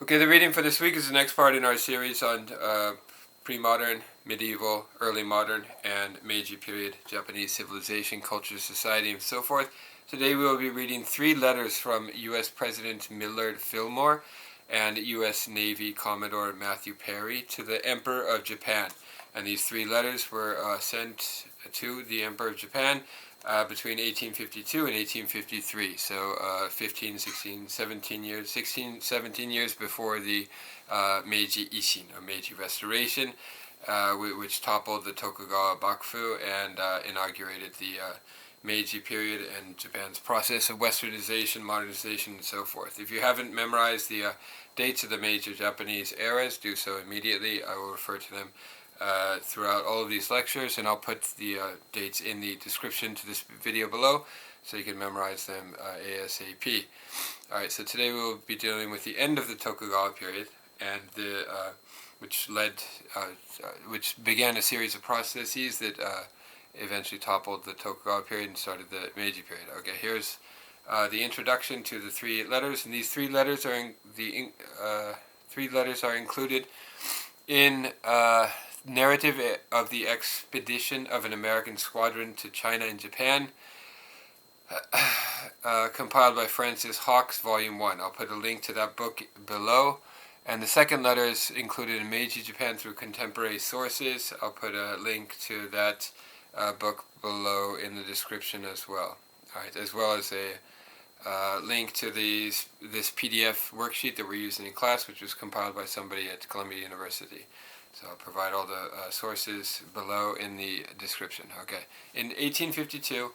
Okay, the reading for this week is the next part in our series on pre-modern, medieval, early modern, and Meiji period Japanese civilization, culture, society, and so forth. Today we will be reading 3 letters from U.S. President Millard Fillmore and U.S. Navy Commodore Matthew Perry to the Emperor of Japan. And these 3 letters were sent to the Emperor of Japan between 1852 and 1853, so 15, 16, 17 years, 16, 17 years before the Meiji Ishin, or Meiji Restoration, which toppled the Tokugawa Bakufu and inaugurated the Meiji period and Japan's process of westernization, modernization, and so forth. If you haven't memorized the dates of the major Japanese eras, do so immediately. I will refer to them throughout all of these lectures, and I'll put the dates in the description to this video below so you can memorize them ASAP. Alright, so today we will be dealing with the end of the Tokugawa period, and which began a series of processes that eventually toppled the Tokugawa period and started the Meiji period. Okay, here's the introduction to the 3 letters, and these 3 letters are included in narrative of the expedition of an American squadron to China and Japan, compiled by Francis Hawkes, Volume 1. I'll put a link to that book below. And the second letter is included in Meiji Japan through contemporary sources. I'll put a link to that book below in the description as well. Alright, as well as a link to this PDF worksheet that we're using in class, which was compiled by somebody at Columbia University. So I'll provide all the sources below in the description. Okay. In 1852,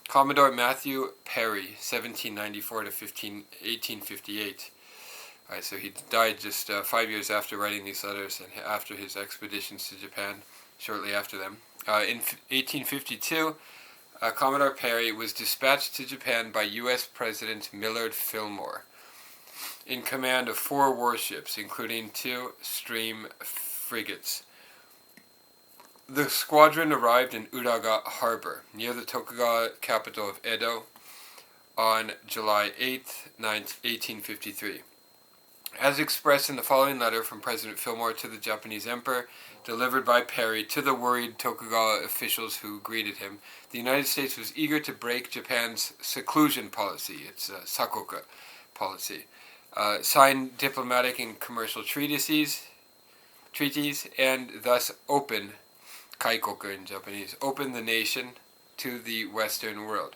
Commodore Matthew Perry, 1794 to 1858. Alright, so he died just 5 years after writing these letters and after his expeditions to Japan, shortly after them. In 1852, Commodore Perry was dispatched to Japan by U.S. President Millard Fillmore in command of 4 warships, including 2 stream frigates. The squadron arrived in Uraga Harbor, near the Tokugawa capital of Edo, on July 8, 1853. As expressed in the following letter from President Fillmore to the Japanese Emperor, delivered by Perry to the worried Tokugawa officials who greeted him, the United States was eager to break Japan's seclusion policy, its sakoku policy, sign diplomatic and commercial treaties, and thus open, kaikoku in Japanese, open the nation to the Western world.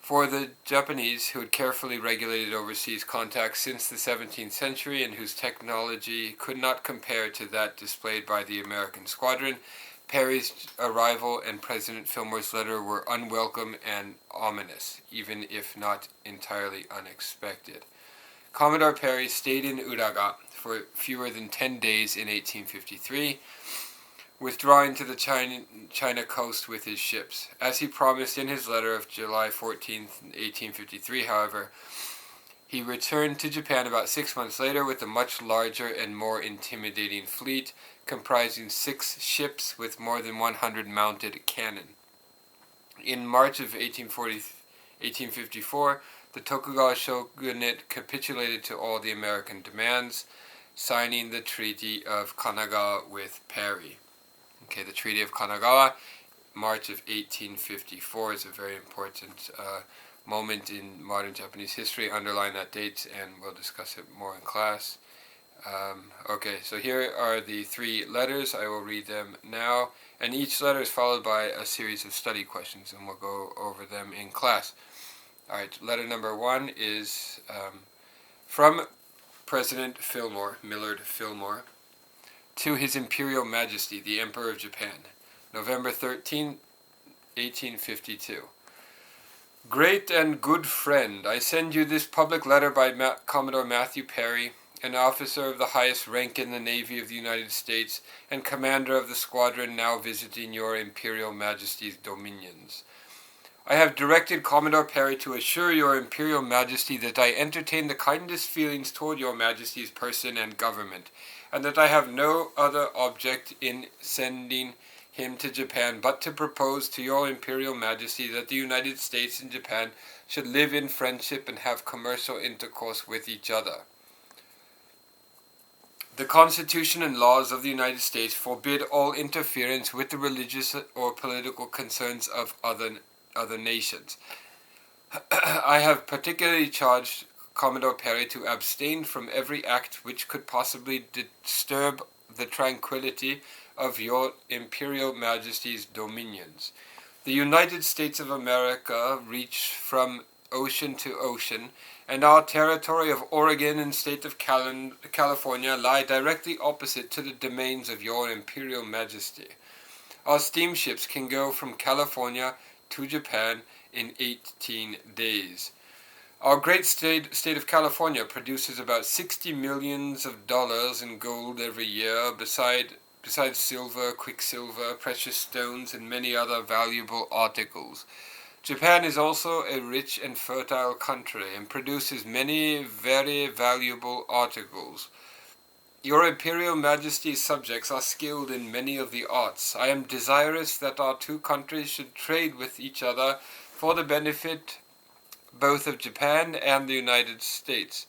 For the Japanese, who had carefully regulated overseas contacts since the 17th century and whose technology could not compare to that displayed by the American squadron, Perry's arrival and President Fillmore's letter were unwelcome and ominous, even if not entirely unexpected. Commodore Perry stayed in Uraga for fewer than 10 days in 1853, withdrawing to the China coast with his ships. As he promised in his letter of July 14, 1853, however, he returned to Japan about 6 months later with a much larger and more intimidating fleet, comprising 6 ships with more than 100 mounted cannon. In March of 1854, the Tokugawa Shogunate capitulated to all the American demands, signing the Treaty of Kanagawa with Perry. Okay, the Treaty of Kanagawa, March of 1854, is a very important moment in modern Japanese history. Underline that date and we'll discuss it more in class. Okay, so here are the 3 letters. I will read them now, and each letter is followed by a series of study questions, and we'll go over them in class. Alright, letter number 1 is from President Fillmore, Millard Fillmore, to His Imperial Majesty, the Emperor of Japan, November 13, 1852. Great and good friend, I send you this public letter by Commodore Matthew Perry, an officer of the highest rank in the Navy of the United States and commander of the squadron now visiting your Imperial Majesty's dominions. I have directed Commodore Perry to assure your Imperial Majesty that I entertain the kindest feelings toward your Majesty's person and government, and that I have no other object in sending him to Japan but to propose to your Imperial Majesty that the United States and Japan should live in friendship and have commercial intercourse with each other. The Constitution and laws of the United States forbid all interference with the religious or political concerns of other nations. I have particularly charged Commodore Perry to abstain from every act which could possibly disturb the tranquility of your Imperial Majesty's dominions. The United States of America reach from ocean to ocean, and our territory of Oregon and state of California lie directly opposite to the domains of your Imperial Majesty. Our steamships can go from California to Japan in 18 days. Our great state of California produces about $60 million in gold every year, besides silver, quicksilver, precious stones, and many other valuable articles. Japan is also a rich and fertile country and produces many very valuable articles. Your Imperial Majesty's subjects are skilled in many of the arts. I am desirous that our two countries should trade with each other for the benefit both of Japan and the United States.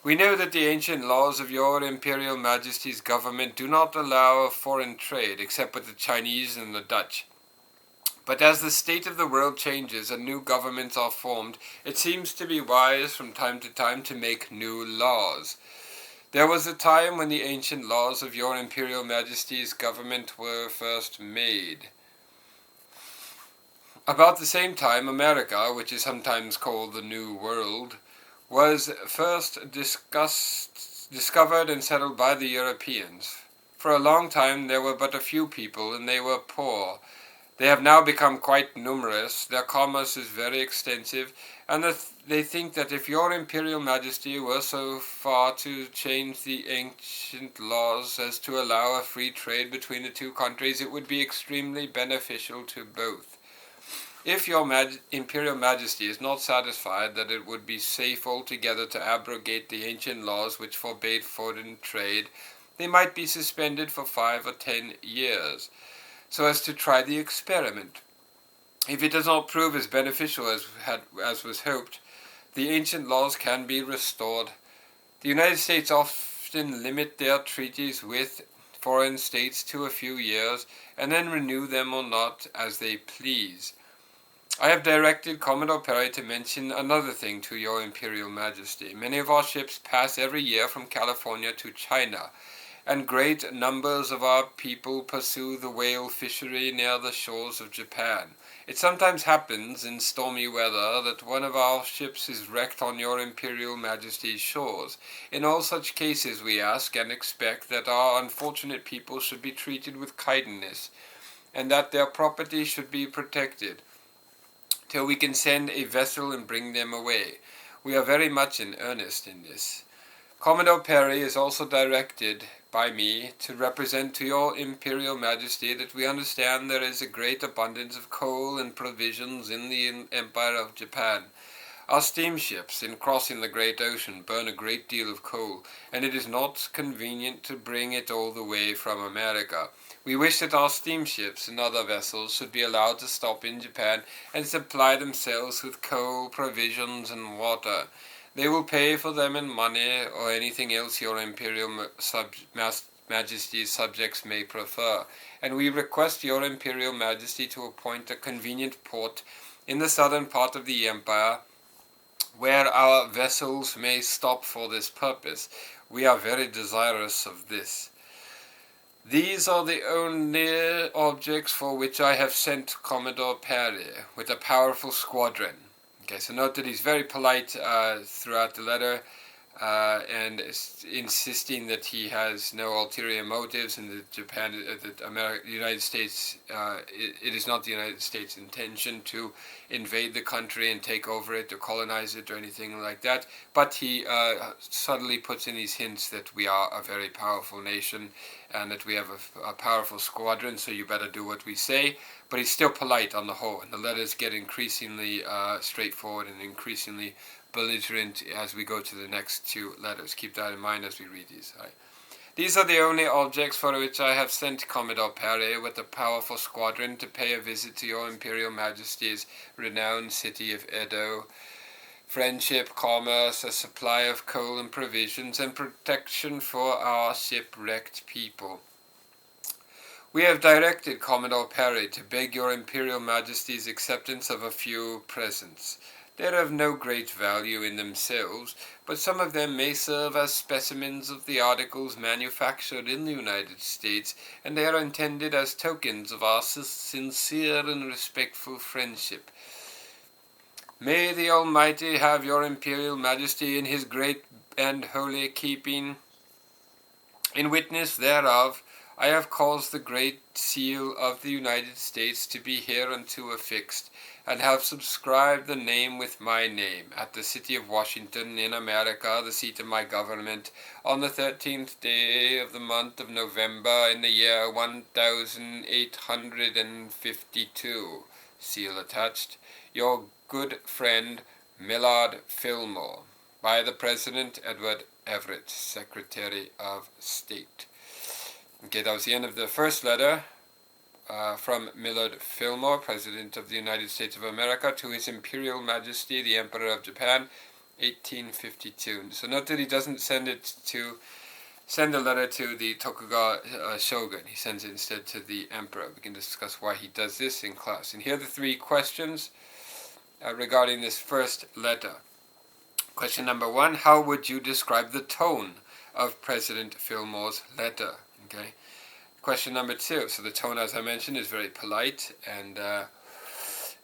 We know that the ancient laws of your Imperial Majesty's government do not allow foreign trade except with the Chinese and the Dutch. But as the state of the world changes and new governments are formed, it seems to be wise from time to time to make new laws. There was a time when the ancient laws of your Imperial Majesty's government were first made. About the same time, America, which is sometimes called the New World, was first discovered and settled by the Europeans. For a long time there were but a few people, and they were poor. They have now become quite numerous, their commerce is very extensive, and they think that if your Imperial Majesty were so far to change the ancient laws as to allow a free trade between the two countries, it would be extremely beneficial to both. If your Imperial Majesty is not satisfied that it would be safe altogether to abrogate the ancient laws which forbade foreign trade, they might be suspended for 5 or 10 years. So as to try the experiment. If it does not prove as beneficial as was hoped, the ancient laws can be restored. The United States often limit their treaties with foreign states to a few years, and then renew them or not as they please. I have directed Commodore Perry to mention another thing to your Imperial Majesty. Many of our ships pass every year from California to China, and great numbers of our people pursue the whale fishery near the shores of Japan. It sometimes happens in stormy weather that one of our ships is wrecked on your Imperial Majesty's shores. In all such cases we ask and expect that our unfortunate people should be treated with kindness, and that their property should be protected, till we can send a vessel and bring them away. We are very much in earnest in this. Commodore Perry is also directed by me to represent to your Imperial Majesty that we understand there is a great abundance of coal and provisions in the Empire of Japan. Our steamships, in crossing the great ocean, burn a great deal of coal, and it is not convenient to bring it all the way from America. We wish that our steamships and other vessels should be allowed to stop in Japan and supply themselves with coal, provisions, and water. They will pay for them in money or anything else your Imperial Majesty's subjects may prefer, and we request your Imperial Majesty to appoint a convenient port in the southern part of the Empire where our vessels may stop for this purpose. We are very desirous of this. These are the only objects for which I have sent Commodore Perry with a powerful squadron. Okay, so note that he's very polite throughout the letter and insisting that he has no ulterior motives, and that the United States, it is not the United States' intention to invade the country and take over it or colonize it or anything like that. But he subtly puts in these hints that we are a very powerful nation and that we have a powerful squadron, so you better do what we say. But he's still polite on the whole, and the letters get increasingly straightforward and increasingly belligerent as we go to the next two letters. Keep that in mind as we read these. Right? These are the only objects for which I have sent Commodore Perry with a powerful squadron to pay a visit to your Imperial Majesty's renowned city of Edo. friendship, commerce, a supply of coal and provisions, and protection for our shipwrecked people. We have directed Commodore Perry to beg your Imperial Majesty's acceptance of a few presents. They are of no great value in themselves, but some of them may serve as specimens of the articles manufactured in the United States, and they are intended as tokens of our sincere and respectful friendship. May the Almighty have your Imperial Majesty in his great and holy keeping. In witness thereof, I have caused the great seal of the United States to be hereunto affixed, and have subscribed the name with my name, at the city of Washington, in America, the seat of my government, on the 13th day of the month of November, in the year 1852. Seal attached. Your good friend, Millard Fillmore. By the President, Edward Everett, Secretary of State. Okay, that was the end of the first letter from Millard Fillmore, President of the United States of America, to His Imperial Majesty, the Emperor of Japan, 1852. So note that he doesn't send the letter to the Tokugawa shogun. He sends it instead to the Emperor. We can discuss why he does this in class. And here are the three questions regarding this first letter. Question number 1, how would you describe the tone of President Fillmore's letter? Okay. Question number 2. So the tone, as I mentioned, is very polite and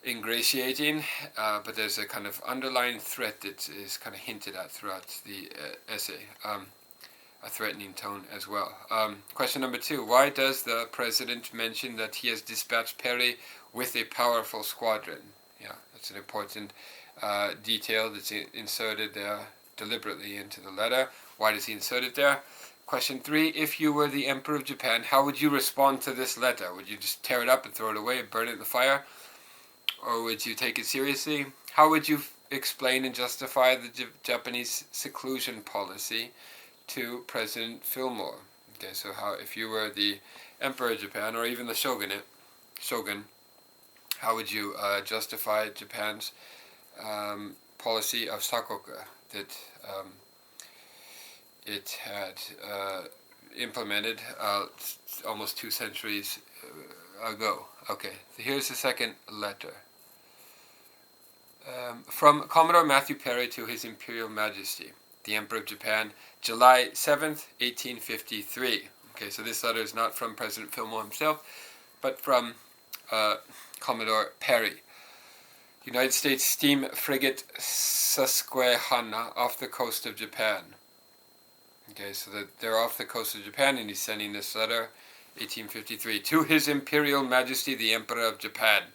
ingratiating, but there's a kind of underlying threat that is kind of hinted at throughout the essay, a threatening tone as well. Question number 2. Why does the President mention that he has dispatched Perry with a powerful squadron? Yeah, that's an important detail that's inserted there deliberately into the letter. Why does he insert it there? Question 3, if you were the Emperor of Japan, how would you respond to this letter? Would you just tear it up and throw it away and burn it in the fire? Or would you take it seriously? How would you explain and justify the Japanese seclusion policy to President Fillmore? Okay, so if you were the Emperor of Japan, or even the shogun, how would you justify Japan's policy of sakoku that it had implemented almost 2 centuries ago? Okay, so here's the second letter. From Commodore Matthew Perry to His Imperial Majesty, the Emperor of Japan, July 7th, 1853. Okay, so this letter is not from President Fillmore himself, but from Commodore Perry. United States steam frigate Susquehanna off the coast of Japan. Okay, so they're off the coast of Japan, and he's sending this letter, 1853, to His Imperial Majesty the Emperor of Japan.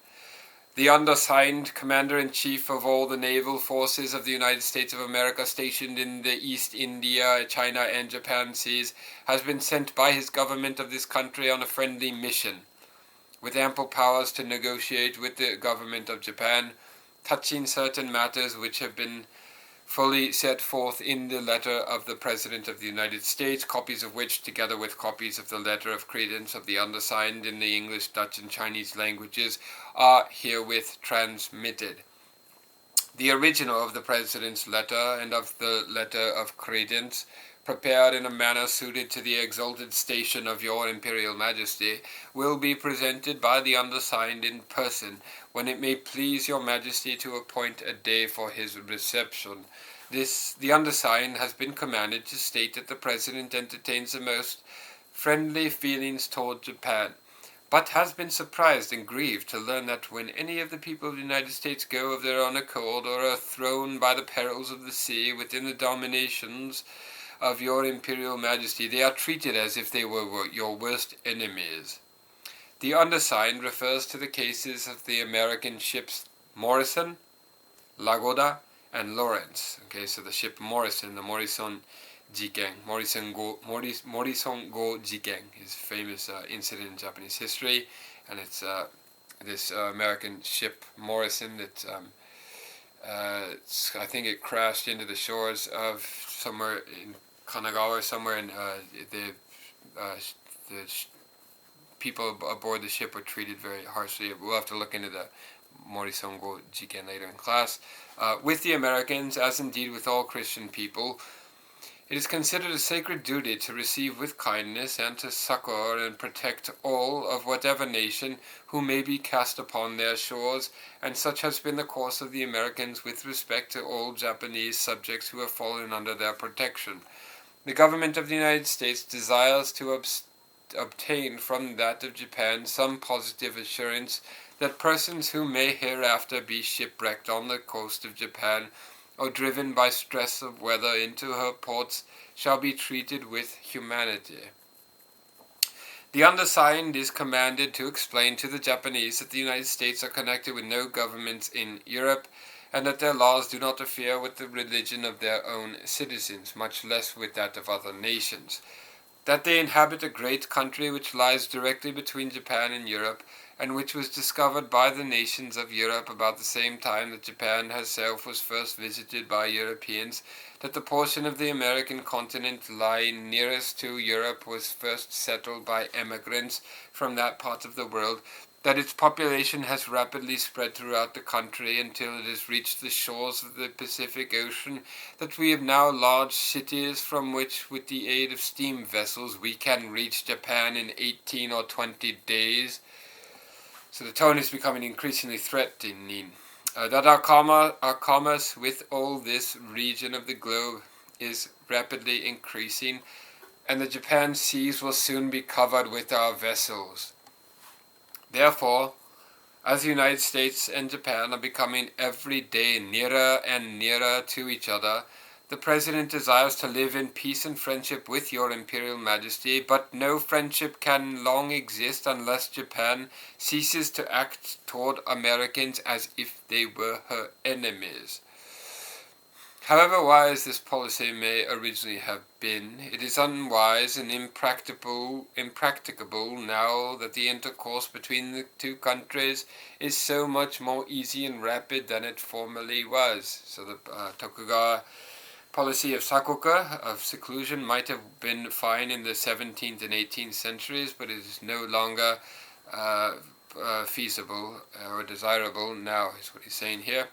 The undersigned, Commander-in-Chief of all the naval forces of the United States of America stationed in the East India, China, and Japan seas, has been sent by his government of this country on a friendly mission, with ample powers to negotiate with the government of Japan, touching certain matters which have been fully set forth in the letter of the President of the United States, copies of which, together with copies of the letter of credence of the undersigned in the English, Dutch, and Chinese languages, are herewith transmitted. The original of the President's letter and of the letter of credence, prepared in a manner suited to the exalted station of your Imperial Majesty, will be presented by the undersigned in person, when it may please your Majesty to appoint a day for his reception. The undersigned has been commanded to state that the President entertains the most friendly feelings toward Japan, but has been surprised and grieved to learn that when any of the people of the United States go of their own accord, or are thrown by the perils of the sea within the dominations of your Imperial Majesty, they are treated as if they were your worst enemies. The undersigned refers to the cases of the American ships Morrison, Lagoda, and Lawrence. Okay, so the ship Morrison, the Morrison Go Jiken, is a famous incident in Japanese history, and it's this American ship Morrison that I think it crashed into the shores of somewhere in Kanagawa, somewhere in the people aboard the ship were treated very harshly. We'll have to look into the Morisongo Jiken later in class. With the Americans, as indeed with all Christian people, it is considered a sacred duty to receive with kindness and to succor and protect all of whatever nation who may be cast upon their shores, and such has been the course of the Americans with respect to all Japanese subjects who have fallen under their protection. The government of the United States desires to obtain from that of Japan some positive assurance that persons who may hereafter be shipwrecked on the coast of Japan or driven by stress of weather into her ports shall be treated with humanity. The undersigned is commanded to explain to the Japanese that the United States are connected with no governments in Europe, and that their laws do not interfere with the religion of their own citizens, much less with that of other nations. That they inhabit a great country which lies directly between Japan and Europe, and which was discovered by the nations of Europe about the same time that Japan herself was first visited by Europeans, that the portion of the American continent lying nearest to Europe was first settled by emigrants from that part of the world, that its population has rapidly spread throughout the country until it has reached the shores of the Pacific Ocean, that we have now large cities from which, with the aid of steam vessels, we can reach Japan in 18 or 20 days. So the tone is becoming increasingly threatening. That our commerce with all this region of the globe is rapidly increasing, and the Japan seas will soon be covered with our vessels. Therefore, as the United States and Japan are becoming every day nearer and nearer to each other, the President desires to live in peace and friendship with your Imperial Majesty, but no friendship can long exist unless Japan ceases to act toward Americans as if they were her enemies. However wise this policy may originally have been, it is unwise and impracticable now that the intercourse between the two countries is so much more easy and rapid than it formerly was. So the Tokugawa policy of sakoku, of seclusion, might have been fine in the 17th and 18th centuries, but it is no longer feasible or desirable now, is what he's saying here.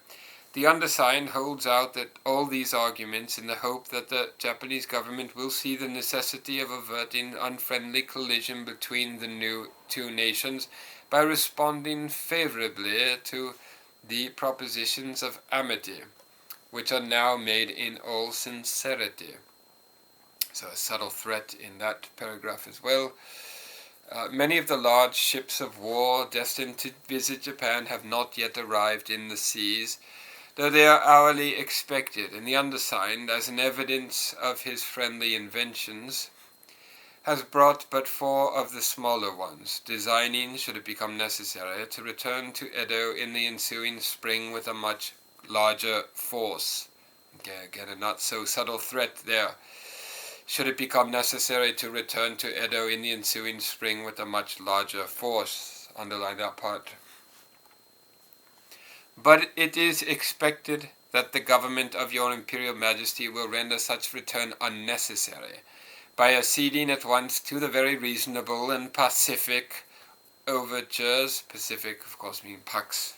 The undersigned holds out that all these arguments in the hope that the Japanese government will see the necessity of averting unfriendly collision between the two nations by responding favorably to the propositions of amity, which are now made in all sincerity. So a subtle threat in that paragraph as well. Many of the large ships of war destined to visit Japan have not yet arrived in the seas, though they are hourly expected, and the undersigned, as an evidence of his friendly inventions, has brought but 4 of the smaller ones, designing, should it become necessary, to return to Edo in the ensuing spring with a much larger force. Okay, again, a not so subtle threat there. Should it become necessary to return to Edo in the ensuing spring with a much larger force. Underline that part. But it is expected that the government of your Imperial Majesty will render such return unnecessary by acceding at once to the very reasonable and pacific overtures. Pacific, of course, means pax,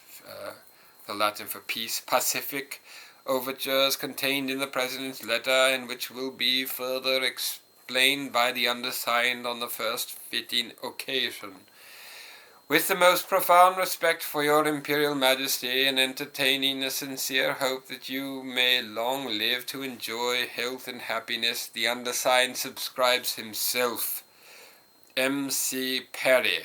the Latin for peace. Pacific overtures contained in the President's letter, and which will be further explained by the undersigned on the first fitting occasion. With the most profound respect for your Imperial Majesty, and entertaining a sincere hope that you may long live to enjoy health and happiness, the undersigned subscribes himself, M.C. Perry,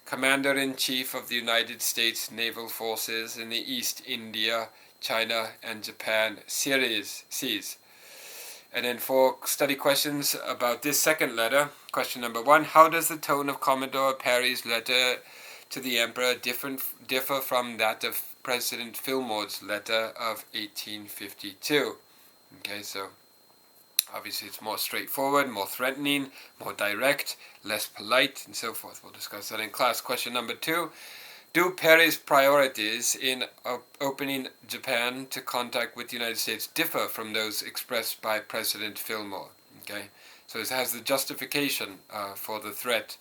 Commander-in-Chief of the United States Naval Forces in the East India, China, and Japan seas. And then 4 study questions about this second letter. Question number 1. How does the tone of Commodore Perry's letter to the Emperor differ from that of President Fillmore's letter of 1852? Okay, so obviously it's more straightforward, more threatening, more direct, less polite, and so forth. We'll discuss that in class. Question number 2. Do Perry's priorities in opening Japan to contact with the United States differ from those expressed by President Fillmore? Okay, so it has the justification for the threat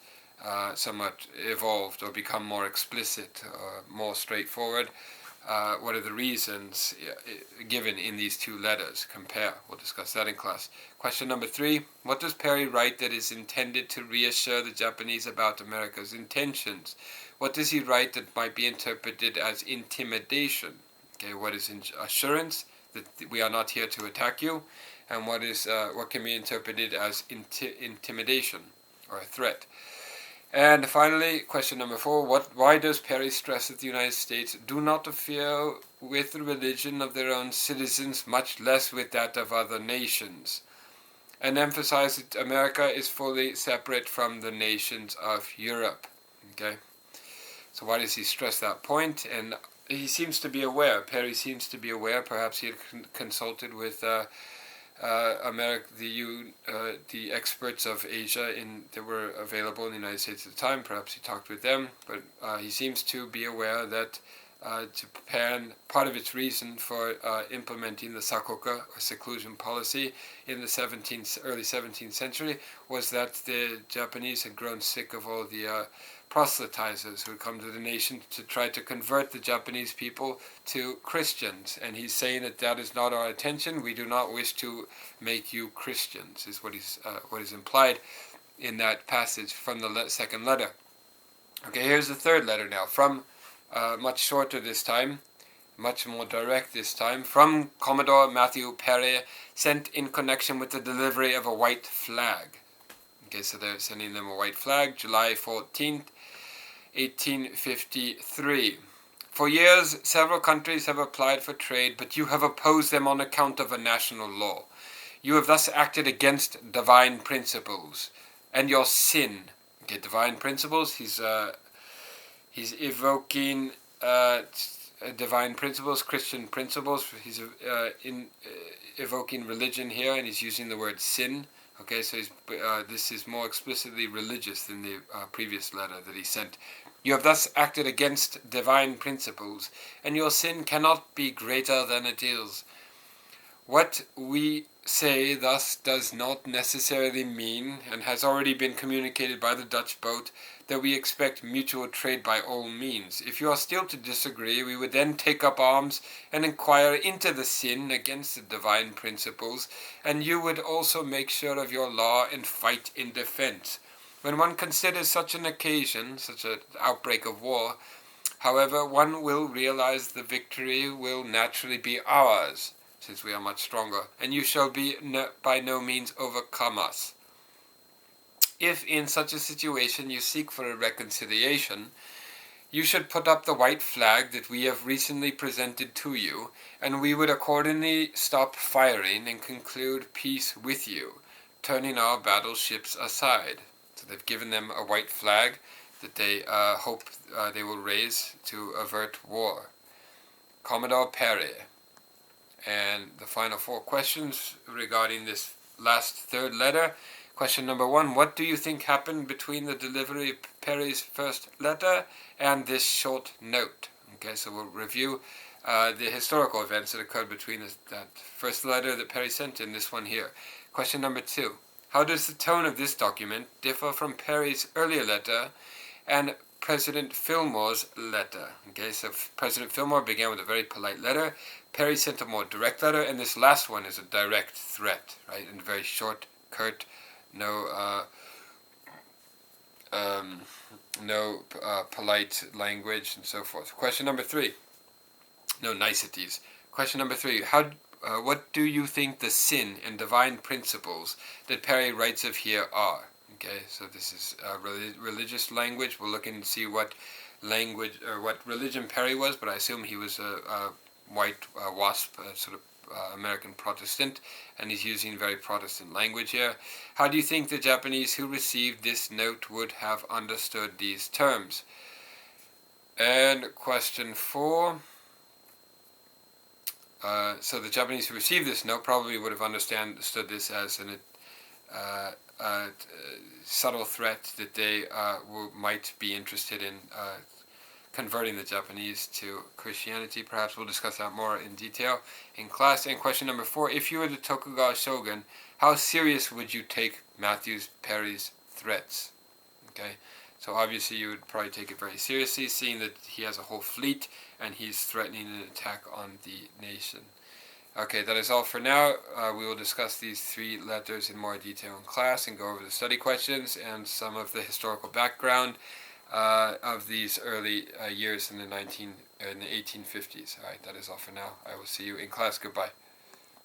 somewhat evolved or become more explicit or more straightforward? What are the reasons given in these two letters? Compare. We'll discuss that in class. Question number 3. What does Perry write that is intended to reassure the Japanese about America's intentions? What does he write that might be interpreted as intimidation? Okay, what is assurance? That we are not here to attack you. And what can be interpreted as intimidation or a threat? And finally, question number 4, why does Perry stress that the United States do not interfere with the religion of their own citizens, much less with that of other nations, and emphasize that America is fully separate from the nations of Europe? Okay, so why does he stress that point? And he seems to be aware, Perry seems to be aware, perhaps he had consulted with the experts of Asia that were available in the United States at the time. Perhaps he talked with them, but he seems to be aware that Japan, part of its reason for implementing the sakoku, or seclusion policy, in the early 17th century was that the Japanese had grown sick of all the proselytizers who had come to the nation to try to convert the Japanese people to Christians. And he's saying that is not our intention. We do not wish to make you Christians, is what is implied in that passage from the second letter. Okay, here's the third letter now, from much shorter this time, much more direct this time, from Commodore Matthew Perry, sent in connection with the delivery of a white flag. Okay, so they're sending them a white flag, July 14th, 1853. For years, several countries have applied for trade, but you have opposed them on account of a national law. You have thus acted against divine principles, and your sin. Okay, divine principles, he's evoking divine principles, Christian principles. He's evoking religion here, and he's using the word sin. Okay, so this is more explicitly religious than the previous letter that he sent. You have thus acted against divine principles, and your sin cannot be greater than it is. What we say thus does not necessarily mean, and has already been communicated by the Dutch boat, that we expect mutual trade by all means. If you are still to disagree, we would then take up arms and inquire into the sin against the divine principles, and you would also make sure of your law and fight in defense. When one considers such an occasion, such an outbreak of war, however, one will realize the victory will naturally be ours, since we are much stronger, and you shall by no means overcome us. If in such a situation you seek for a reconciliation, you should put up the white flag that we have recently presented to you, and we would accordingly stop firing and conclude peace with you, turning our battleships aside. So they've given them a white flag that they hope they will raise to avert war. Commodore Perry. And the final 4 questions regarding this last third letter. Question number 1, what do you think happened between the delivery of Perry's first letter and this short note? Okay, so we'll review the historical events that occurred between that first letter that Perry sent and this one here. Question number 2, how does the tone of this document differ from Perry's earlier letter and President Fillmore's letter? Okay, so President Fillmore began with a very polite letter. Perry sent a more direct letter, and this last one is a direct threat, right? And very short, curt, no polite language and so forth. Question number 3, no niceties. Question number 3, what do you think the sin and divine principles that Perry writes of here are? Okay, so this is religious language. We'll look and see what language or what religion Perry was, but I assume he was a white WASP, sort of American Protestant, and he's using very Protestant language here. How do you think the Japanese who received this note would have understood these terms? And question 4. So the Japanese who received this note probably would have understood this as a subtle threat that they might be interested in converting the Japanese to Christianity. Perhaps we'll discuss that more in detail in class. And question number 4, if you were the Tokugawa shogun, how serious would you take Matthew Perry's threats? Okay, So obviously you would probably take it very seriously, seeing that he has a whole fleet and he's threatening an attack on the nation. Okay, that is all for now. We will discuss these 3 letters in more detail in class and go over the study questions and some of the historical background of these early years in the 1850s. All right, that is all for now. I will see you in class. Goodbye.